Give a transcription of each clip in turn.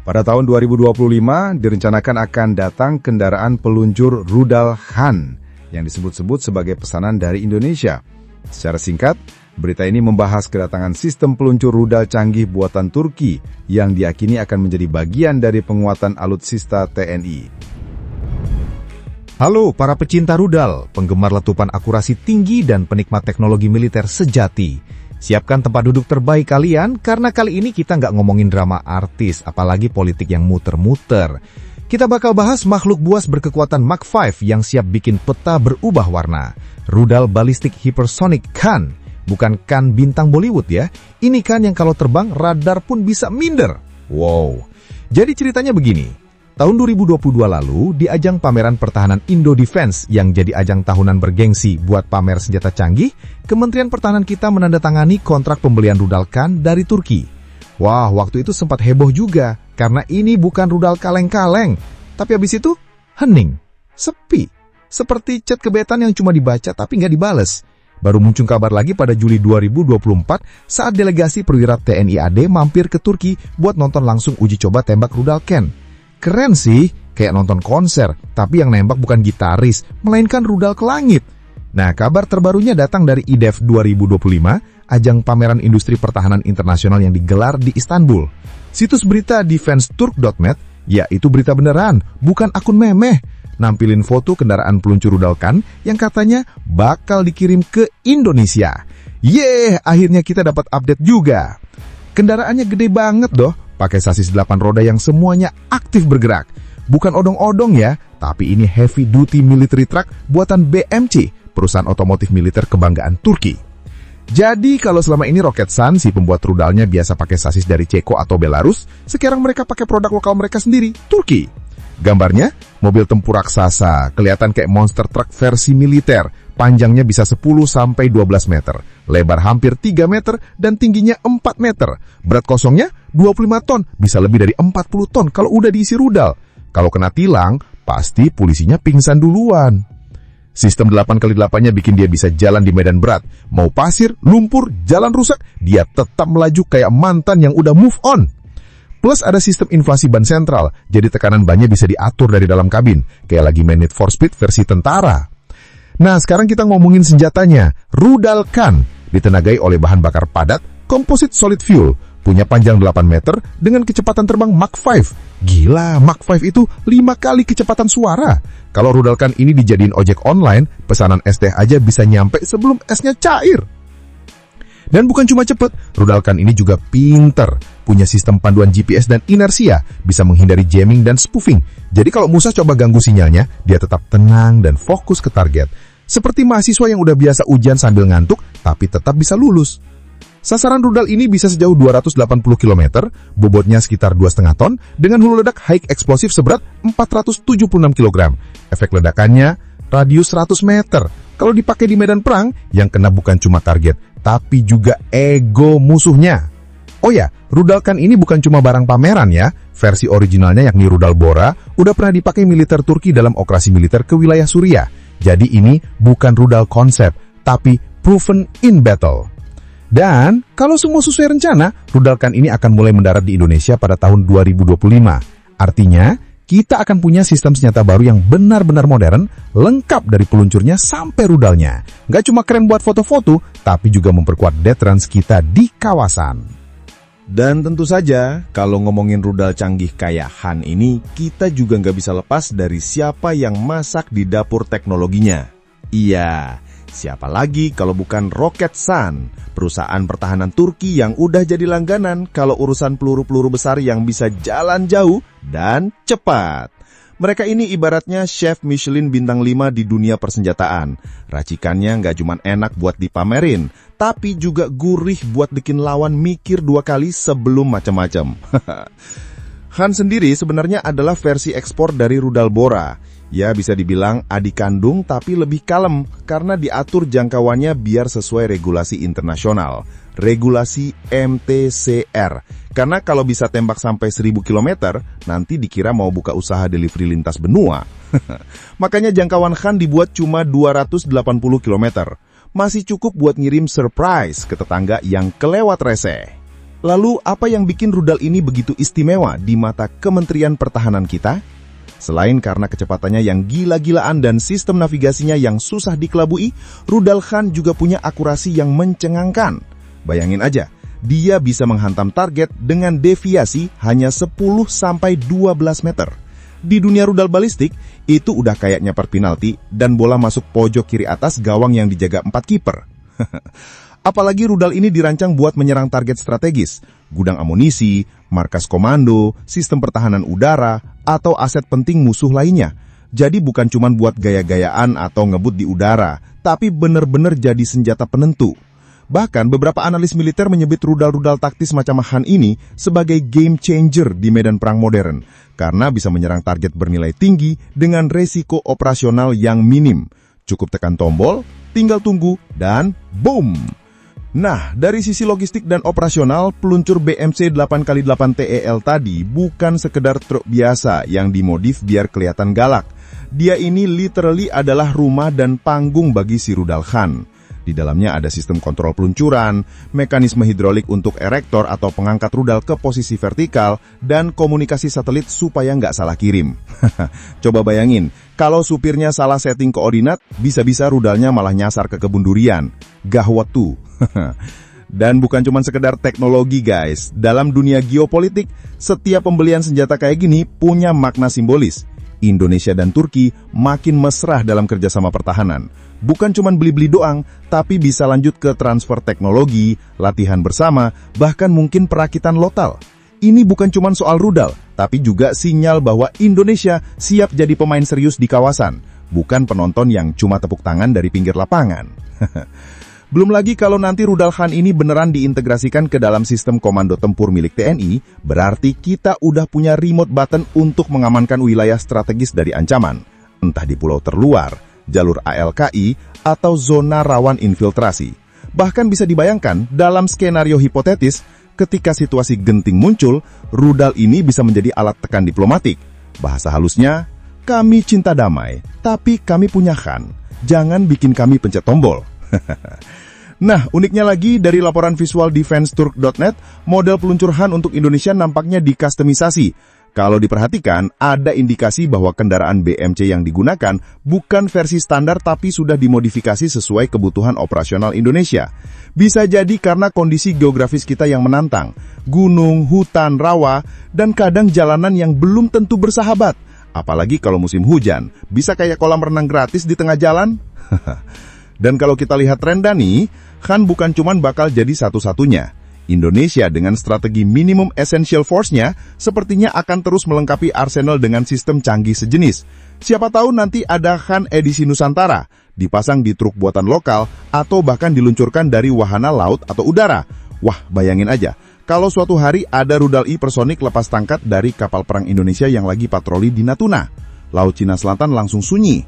Pada tahun 2025 direncanakan akan datang kendaraan peluncur rudal Han yang disebut-sebut sebagai pesanan dari Indonesia. Secara singkat, berita ini membahas kedatangan sistem peluncur rudal canggih buatan Turki yang diyakini akan menjadi bagian dari penguatan alutsista TNI. Halo para pecinta rudal, penggemar letupan akurasi tinggi dan penikmat teknologi militer sejati. Siapkan tempat duduk terbaik kalian, karena kali ini kita nggak ngomongin drama artis, apalagi politik yang muter-muter. Kita bakal bahas makhluk buas berkekuatan Mach 5 yang siap bikin peta berubah warna. Rudal balistik hypersonic Khan. Bukan Khan bintang Bollywood ya. Ini Khan yang kalau terbang, radar pun bisa minder. Wow. Jadi ceritanya begini. Tahun 2022 lalu, di ajang pameran pertahanan Indo Defense yang jadi ajang tahunan bergengsi buat pamer senjata canggih, Kementerian Pertahanan kita menandatangani kontrak pembelian rudal Khan dari Turki. Wah, waktu itu sempat heboh juga, karena ini bukan rudal kaleng-kaleng. Tapi habis itu, hening, sepi. Seperti chat kebetan yang cuma dibaca tapi nggak dibales. Baru muncul kabar lagi pada Juli 2024 saat delegasi perwira TNI AD mampir ke Turki buat nonton langsung uji coba tembak rudal Khan. Keren sih, kayak nonton konser, tapi yang nembak bukan gitaris, melainkan rudal ke langit. Nah, kabar terbarunya datang dari IDEF 2025, ajang pameran industri pertahanan internasional yang digelar di Istanbul. Situs berita defenseturk.net, ya itu berita beneran, bukan akun memeh, nampilin foto kendaraan peluncur rudal Khan yang katanya bakal dikirim ke Indonesia. Yeay, akhirnya kita dapat update juga. Kendaraannya gede banget doh, pakai sasis 8 roda yang semuanya aktif bergerak. Bukan odong-odong ya, tapi ini heavy duty military truck buatan BMC, perusahaan otomotif militer kebanggaan Turki. Jadi kalau selama ini Roketsan, si pembuat rudalnya biasa pakai sasis dari Ceko atau Belarus, sekarang mereka pakai produk lokal mereka sendiri, Turki. Gambarnya, mobil tempur raksasa, kelihatan kayak monster truck versi militer, panjangnya bisa 10-12 meter, lebar hampir 3 meter, dan tingginya 4 meter. Berat kosongnya 25 ton, bisa lebih dari 40 ton kalau udah diisi rudal. Kalau kena tilang, pasti polisinya pingsan duluan. Sistem 8x8-nya bikin dia bisa jalan di medan berat. Mau pasir, lumpur, jalan rusak, dia tetap melaju kayak mantan yang udah move on. Plus ada sistem inflasi ban sentral, jadi tekanan bannya bisa diatur dari dalam kabin, kayak lagi main Need for Speed versi tentara. Nah, sekarang kita ngomongin senjatanya. Rudal Khan ditenagai oleh bahan bakar padat, composite solid fuel, punya panjang 8 meter dengan kecepatan terbang Mach 5. Gila, Mach 5 itu 5 kali kecepatan suara. Kalau rudal Khan ini dijadiin ojek online, pesanan es teh aja bisa nyampe sebelum esnya cair. Dan bukan cuma cepet, rudal Khan ini juga pinter. Punya sistem panduan GPS dan inersia, bisa menghindari jamming dan spoofing. Jadi kalau musuh coba ganggu sinyalnya, dia tetap tenang dan fokus ke target. Seperti mahasiswa yang udah biasa ujian sambil ngantuk, tapi tetap bisa lulus. Sasaran rudal ini bisa sejauh 280 km, bobotnya sekitar 2,5 ton, dengan hulu ledak high eksplosif seberat 476 kg. Efek ledakannya, radius 100 meter. Kalau dipakai di medan perang, yang kena bukan cuma target, tapi juga ego musuhnya. Oh ya, rudal Khan ini bukan cuma barang pameran ya. Versi originalnya yakni rudal Bora udah pernah dipakai militer Turki dalam operasi militer ke wilayah Suriah. Jadi ini bukan rudal konsep, tapi proven in battle. Dan kalau semua sesuai rencana, rudal Khan ini akan mulai mendarat di Indonesia pada tahun 2025. Artinya, kita akan punya sistem senjata baru yang benar-benar modern, lengkap dari peluncurnya sampai rudalnya. Nggak cuma keren buat foto-foto, tapi juga memperkuat deterrence kita di kawasan. Dan tentu saja, kalau ngomongin rudal canggih kayak Han ini, kita juga nggak bisa lepas dari siapa yang masak di dapur teknologinya. Iya, siapa lagi kalau bukan Roketsan, perusahaan pertahanan Turki yang udah jadi langganan kalau urusan peluru-peluru besar yang bisa jalan jauh dan cepat. Mereka ini ibaratnya chef Michelin bintang 5 di dunia persenjataan. Racikannya nggak cuma enak buat dipamerin, tapi juga gurih buat bikin lawan mikir 2 kali sebelum macam-macam. Han sendiri sebenarnya adalah versi ekspor dari rudal Bora. Ya bisa dibilang adik kandung tapi lebih kalem karena diatur jangkauannya biar sesuai regulasi internasional. Regulasi MTCR. Karena kalau bisa tembak sampai 1000 km, nanti dikira mau buka usaha delivery lintas benua. Makanya jangkauan Han dibuat cuma 280 km. Masih cukup buat ngirim surprise ke tetangga yang kelewat rese. Lalu apa yang bikin rudal ini begitu istimewa di mata Kementerian Pertahanan kita? Selain karena kecepatannya yang gila-gilaan dan sistem navigasinya yang susah dikelabui, rudal Khan juga punya akurasi yang mencengangkan. Bayangin aja, dia bisa menghantam target dengan deviasi hanya 10-12 meter. Di dunia rudal balistik, itu udah kayak nyepet penalti dan bola masuk pojok kiri atas gawang yang dijaga 4 kiper. Apalagi rudal ini dirancang buat menyerang target strategis, gudang amunisi, markas komando, sistem pertahanan udara, atau aset penting musuh lainnya. Jadi bukan cuma buat gaya-gayaan atau ngebut di udara, tapi bener-bener jadi senjata penentu. Bahkan beberapa analis militer menyebut rudal-rudal taktis macam Han ini sebagai game changer di medan perang modern, karena bisa menyerang target bernilai tinggi dengan resiko operasional yang minim. Cukup tekan tombol, tinggal tunggu, dan boom! Nah, dari sisi logistik dan operasional, peluncur BMC 8x8 TEL tadi bukan sekedar truk biasa yang dimodif biar kelihatan galak. Dia ini literally adalah rumah dan panggung bagi si rudal Khan. Di dalamnya ada sistem kontrol peluncuran, mekanisme hidrolik untuk erektor atau pengangkat rudal ke posisi vertikal, dan komunikasi satelit supaya nggak salah kirim. Coba bayangin, kalau supirnya salah setting koordinat, bisa-bisa rudalnya malah nyasar ke kebun durian. Gawat tuh. Dan bukan cuma sekedar teknologi guys, dalam dunia geopolitik, setiap pembelian senjata kayak gini punya makna simbolis. Indonesia dan Turki makin mesra dalam kerjasama pertahanan. Bukan cuma beli-beli doang, tapi bisa lanjut ke transfer teknologi, latihan bersama, bahkan mungkin perakitan lokal. Ini bukan cuma soal rudal, tapi juga sinyal bahwa Indonesia siap jadi pemain serius di kawasan, bukan penonton yang cuma tepuk tangan dari pinggir lapangan. Belum lagi kalau nanti rudal Khan ini beneran diintegrasikan ke dalam sistem komando tempur milik TNI, berarti kita udah punya remote button untuk mengamankan wilayah strategis dari ancaman, entah di pulau terluar, jalur ALKI, atau zona rawan infiltrasi. Bahkan bisa dibayangkan dalam skenario hipotetis, ketika situasi genting muncul, rudal ini bisa menjadi alat tekan diplomatik. Bahasa halusnya, kami cinta damai, tapi kami punya Khan. Jangan bikin kami pencet tombol. Nah, uniknya lagi dari laporan visual defenseturk.net, model peluncur Han untuk Indonesia nampaknya dikustomisasi. Kalau diperhatikan, ada indikasi bahwa kendaraan BMC yang digunakan bukan versi standar tapi sudah dimodifikasi sesuai kebutuhan operasional Indonesia. Bisa jadi karena kondisi geografis kita yang menantang, gunung, hutan, rawa, dan kadang jalanan yang belum tentu bersahabat. Apalagi kalau musim hujan, bisa kayak kolam renang gratis di tengah jalan. Dan kalau kita lihat trennya nih, Khan bukan cuman bakal jadi satu-satunya. Indonesia dengan strategi minimum essential force-nya sepertinya akan terus melengkapi arsenal dengan sistem canggih sejenis. Siapa tahu nanti ada Khan edisi Nusantara, dipasang di truk buatan lokal, atau bahkan diluncurkan dari wahana laut atau udara. Wah, bayangin aja, kalau suatu hari ada rudal hipersonik lepas tangkat dari kapal perang Indonesia yang lagi patroli di Natuna. Laut Cina Selatan langsung sunyi.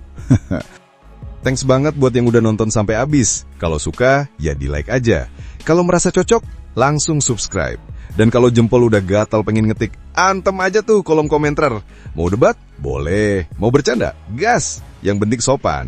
Thanks banget buat yang udah nonton sampai habis. Kalau suka, ya di-like aja. Kalau merasa cocok, langsung subscribe. Dan kalau jempol udah gatal pengen ngetik, antem aja tuh kolom komentar. Mau debat? Boleh. Mau bercanda? Gas. Yang penting sopan.